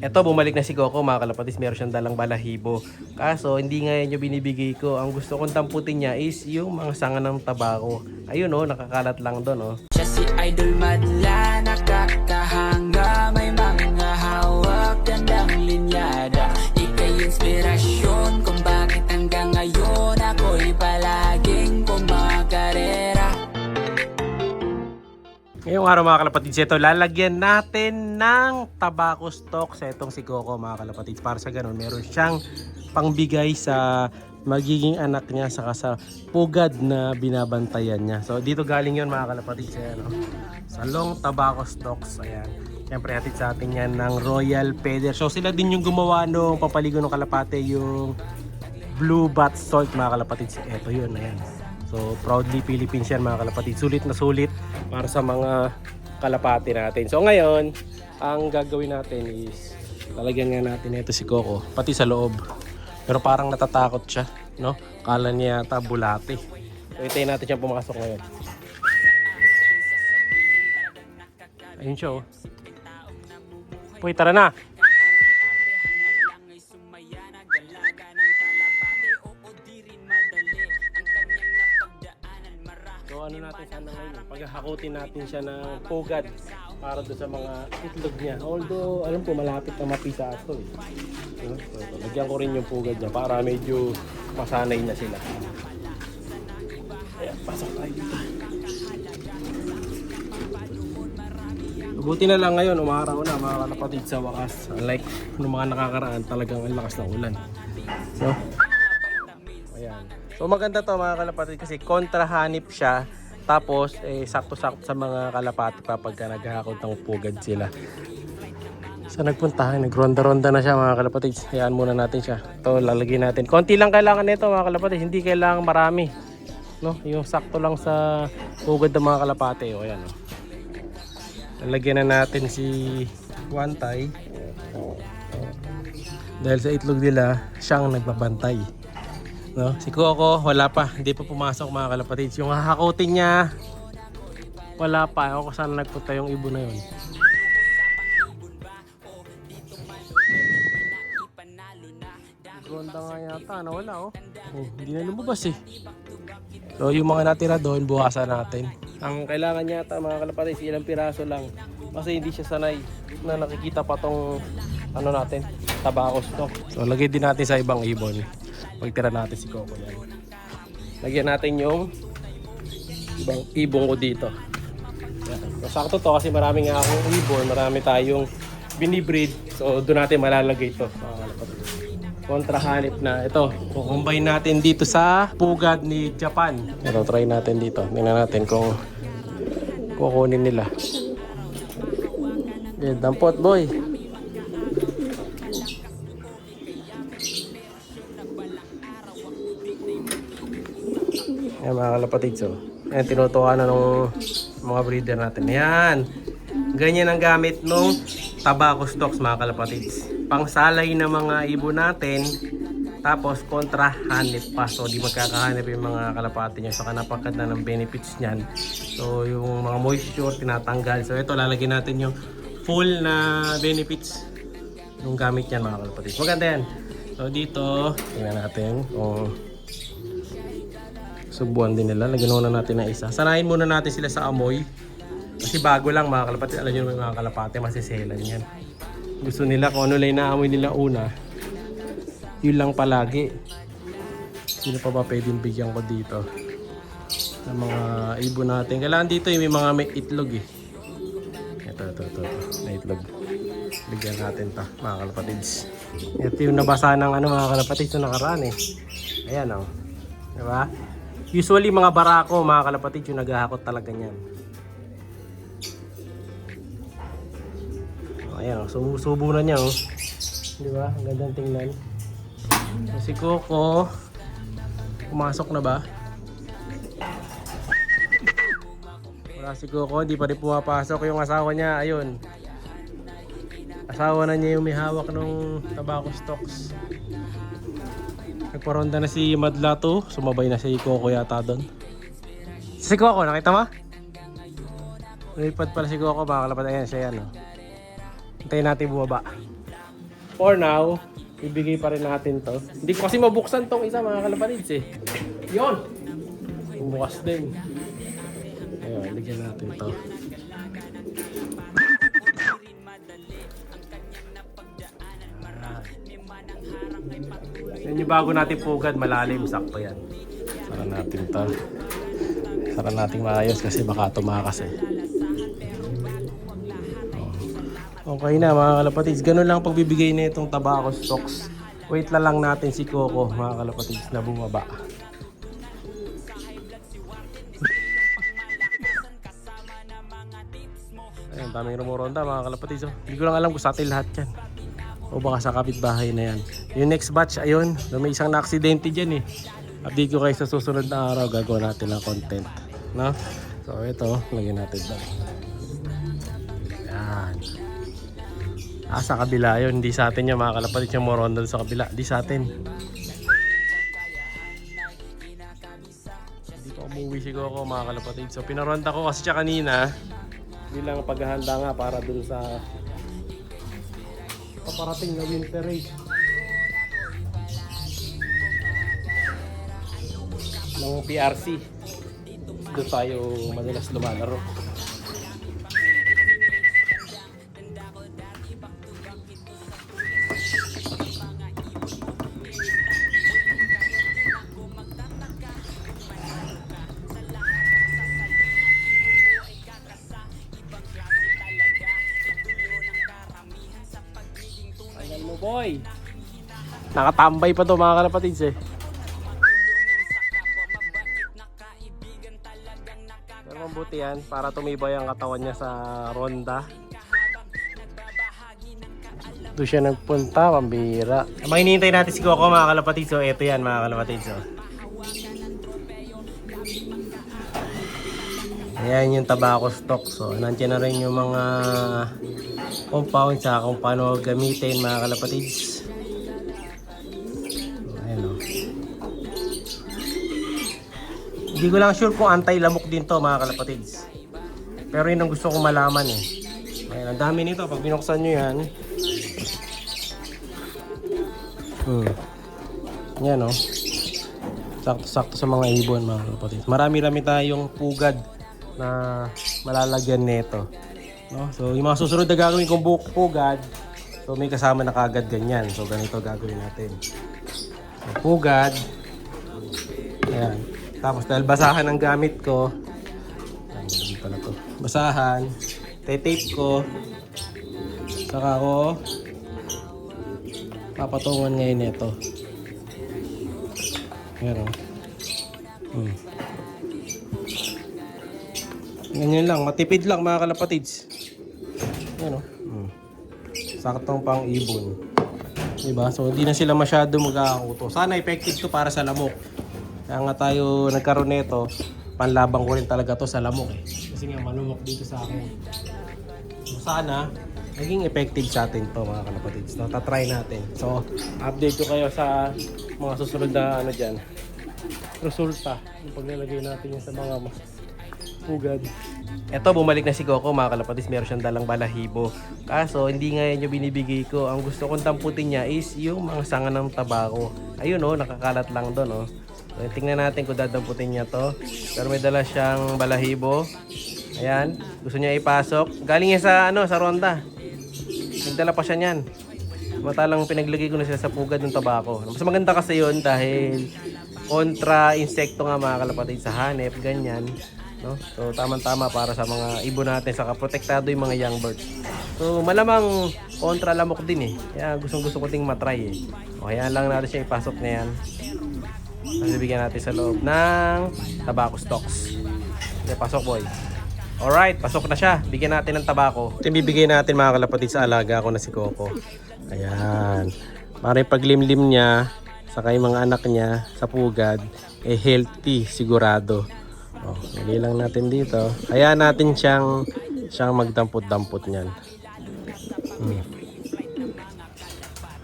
Eto, bumalik na si Coco mga kalapatis, meron siyang dalang balahibo. Kaso, hindi nga yan yung binibigay ko. Ang gusto kong tamputin niya is yung mga sanga ng tabako. Ayun oh, nakakalat lang doon oh. Siya si Idol Madla, nakakahanga, may mga hawak, gandang linyada. Ika'y inspirasyon kung bakit hanggang ngayon ako'y palaging kumakarera. Ngayong araw mga kalapatids, ito lalagyan natin ng tobacco stalk sa itong si Coco mga kalapatids. Para sa ganun, meron siyang pangbigay sa magiging anak niya saka sa pugad na binabantayan niya. So dito galing yon mga kalapatids. Ayan, oh. Sa long tobacco stalks. Ayan. Siyempre hatid sa atin yan ng Royal Feather. So sila din yung gumawa nung papaligo ng kalapate, yung blue bath salt mga kalapatids. Ito yun. Ayan. So proudly Philippines yan mga kalapatid. Sulit na sulit para sa mga kalapati natin. So ngayon, ang gagawin natin is lalagyan nga natin ito si Coco pati sa loob. Pero parang natatakot siya, no? Kala niya yata bulate. So itayin natin siyang pumasok ngayon. Ayun siya oh. Uy, tara na! So ano natin sana ngayon, paghahakutin natin siya ng pugad para doon sa mga itlog niya. Although alam ko malapit na mapisa ito eh. So, lagyan ko rin yung pugad niya para medyo masanay na sila. Ayan, pasok tayo dito. Buti na lang ngayon, umaraw na mga kalapatid sa wakas. Unlike nung mga nakakaraan, talagang ang lakas ng ulan. So, ayan. So maganda to mga kalapati kasi kontrahanip siya. Tapos sakto-sakto sa mga kalapati kapag naghahakot ng pugad sila. So nagpunta, nagronda-ronda na siya mga kalapati. Hayaan muna natin siya. Ito lalagyan natin. Konti lang kailangan nito mga kalapati, hindi kailangan marami. No, yung sakto lang sa pugad ng mga kalapati. O ayan oh. Lalagyan na natin si Wantay. Dahil sa itlog nila, siyang nagbabantay. No? Si Coco, wala pa. Hindi pa pumasok mga kalapatids. Yung hahakutin niya, wala pa. Ako saan nagpunta yung ibon na yun. Ganda nga yata. Nawala oh. Hindi na lumabas eh. So yung mga natira doon, bukasan natin. Ang kailangan niya yata mga kalapatids, ilang piraso lang. Kasi hindi siya sanay na nakikita pa tong ano natin, tabacos to. So lagay din natin sa ibang ibon. Pagtira natin si Coco yan. Lagyan natin yung ibang ibon ko dito. So, sakto to kasi marami nga akong ibon, marami tayong binibreed. So doon natin malalagay ito. Kontrahanip na ito. Kukumbine natin dito sa pugad ni Japan. Pero try natin dito. Tingnan natin kung kukunin nila. Okay, dampot boy. Ayan mga kalapatid, so ayan, tinutukan na ng mga breeder natin. Ayan, ganyan ang gamit nung tobacco stalks mga kalapatids. Pangsalay ng mga ibon natin, tapos kontra hanip pa. So di magkakahanip yung mga kalapati nyo. Saka napakaganda ng benefits nyan. So yung mga moisture tinatanggal. So ito lalagyan natin yung full na benefits yung gamit yan mga kalapatids. Maganda yan. So dito, tingnan natin kung subuan din nila. Lagyan muna natin na isa. Sanayin muna natin sila sa amoy. Kasi bago lang mga kalapati. Alam nyo naman mga kalapati, masiselan yan. Gusto nila kung ano lang naamoy nila una. Yun lang palagi. Sino pa ba pwedeng bigyan ko dito? Ng mga ibon natin. Kailangan dito may mga may itlog eh. Ito. May itlog. Bigyan natin ta mga kalapatids. Ito yung nabasa ng ano mga kalapatids na nakaraan eh. Ayan o. Diba? Usually mga barako, mga kalapatid, yung naghahakot talaga niyan. Ayan, sumusubo na niya, oh. Di ba? Ang gandang tingnan. So, si Coco, pumasok na ba? Wala si Coco, hindi pa rin pumapasok yung asawa niya. Ayun. Asawa na niya yung may hawak ng tobacco stalks. Nagparonda na si Madla to. Sumabay na si Coco yata doon. Si Coco, nakita mo? Nalipad pala si Coco, mga kalapad. Ayan siya yan. Oh. Hintayin natin bumaba. for now, ibigay pa rin natin to. Hindi ko kasi mabuksan tong isa mga kalapatids eh. Yun! Bumukas din. Ayun, ligyan natin to. Yan yung bago natin pugad, malalim, sakto yan. Sara natin to. Sara natin maayos kasi baka tumakas eh. Okay na mga kalapatids, ganun lang pagbibigay na itong tobacco stocks. Wait lang natin si Coco mga kalapatids na bumaba. Ayun, daming rumuronda mga kalapatids. Hindi ko lang alam kung sa atin lahat yan. O baka sa kapitbahay na yan. Yung next batch, ayun, may isang na-aksidente dyan eh. Update ko kayo sa susunod na araw, gagawa natin ng content. No? So ito, lagyan natin doon. Yan. Sa kabila yun, hindi sa atin yung mga kalapatids yung moron doon sa kabila. Hindi sa atin. Hindi ko umuwi siguro ako mga kalapatids. So pinaronda ko kasi siya kanina bilang paghahanda nga para dun sa paparating na winter race ng PRC. Doon tayo madalas lumalaro. Boy, nakatambay pa to mga kalapatids eh. Pero mabuti yan para tumibay ang katawan niya sa ronda. Doon siya nagpunta, pambira. Ang hinihintay natin si Coco mga kalapatids. So eto yan mga kalapatids. Ayan yung tobacco stock. So nandiyan na rin yung mga compound sa kung paano gamitin mga kalapatids. Ayan o. Hindi ko lang sure kung anti-lamok din to mga kalapatids. Pero yun ang gusto kong malaman eh. Ayan, ang dami nito. Pag binuksan nyo yan. Yan o. Sakto-sakto sa mga ibon mga kalapatids. Marami-rami tayong pugad na malalagyan nito. No? So yung mga susunod na gagawin kong pugad, so may kasama na kagad ganyan. So ganito gagawin natin. So, pugad. Ayan. Tapos dahil basahan ang gamit ko, ayan, pala to. Basahan, tape ko, saka ko papatungan ngayon ito. Ayan o. Ganyan lang, matipid lang mga kalapatids. Ano? Saktong pang ibon. Diba? So hindi na sila masyado mag-aakuto. Sana effective to para sa lamok. Kaya nga tayo nagkaroon nito, panlabang ko rin talaga to sa lamok eh. Kasi nga malumok dito sa akin. So sana naging effective sa atin to mga kalapatids. So tatry natin. So update ko kayo sa mga susunod na ano dyan. Resulta. Yung paglalagay natin yan sa mga pugad. Eto, bumalik na si Coco mga kalapatids. Meron siyang dalang balahibo. Kaso, hindi nga yan yung binibigay ko. Ang gusto kong tamputin niya is yung mga sanga ng tabako. Ayun o, nakakalat lang doon o. So, tingnan natin kung dadamputin niya to. Pero may dala siyang balahibo. Ayan, gusto niya ipasok. Galing niya sa, sa ronda. Nagdala pa siya niyan. Matalang pinaglagay ko na sila sa pugad ng tabako. Mas maganda kasi yun dahil kontra insekto nga mga kalapatids sa hanep, ganyan. No? So tama-tama para sa mga ibon natin, saka protektado yung mga young birds. So malamang kontra lamok din eh. Kaya gustong-gusto ko ting matry eh. O kaya lang natin siya ipasok na yan. Tapos bigyan natin sa loob ng tobacco stocks. Okay, pasok boy. Alright, pasok na siya. Bigyan natin ng tabako. Ito yung bibigay natin mga kalapatids sa alaga ko na si Coco. Ayan. Para paglimlim niya, saka yung mga anak niya sa pugad, eh healthy sigurado. Oh, lagay lang natin dito. Kaya natin siyang magdampot-dampot niyan.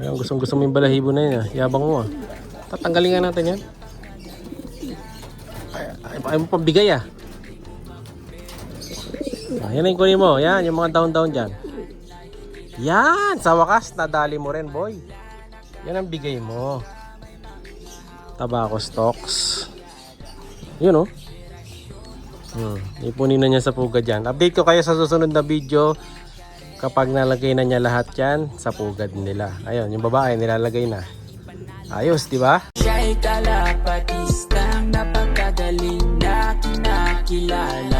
Ayun, gustong-gusto mo yung balahibo na yun. Yabang mo ah. Tatanggalin nga natin yan. Ayaw mo pambigay ah. Yan na yung kunin mo. Yan, yung mga down-down dyan. Yan! Sa wakas, nadali mo rin, boy. Yan ang bigay mo. Tobacco stocks. Yun, oh. Ipunin na niya sa pugad yan. Update ko kayo sa susunod na video kapag nalagay na niya lahat yan sa pugad nila. Ayun, yung babae nilalagay na. Ayos, di ba? Siya'y kalapatistang napakagaling na kinakilala.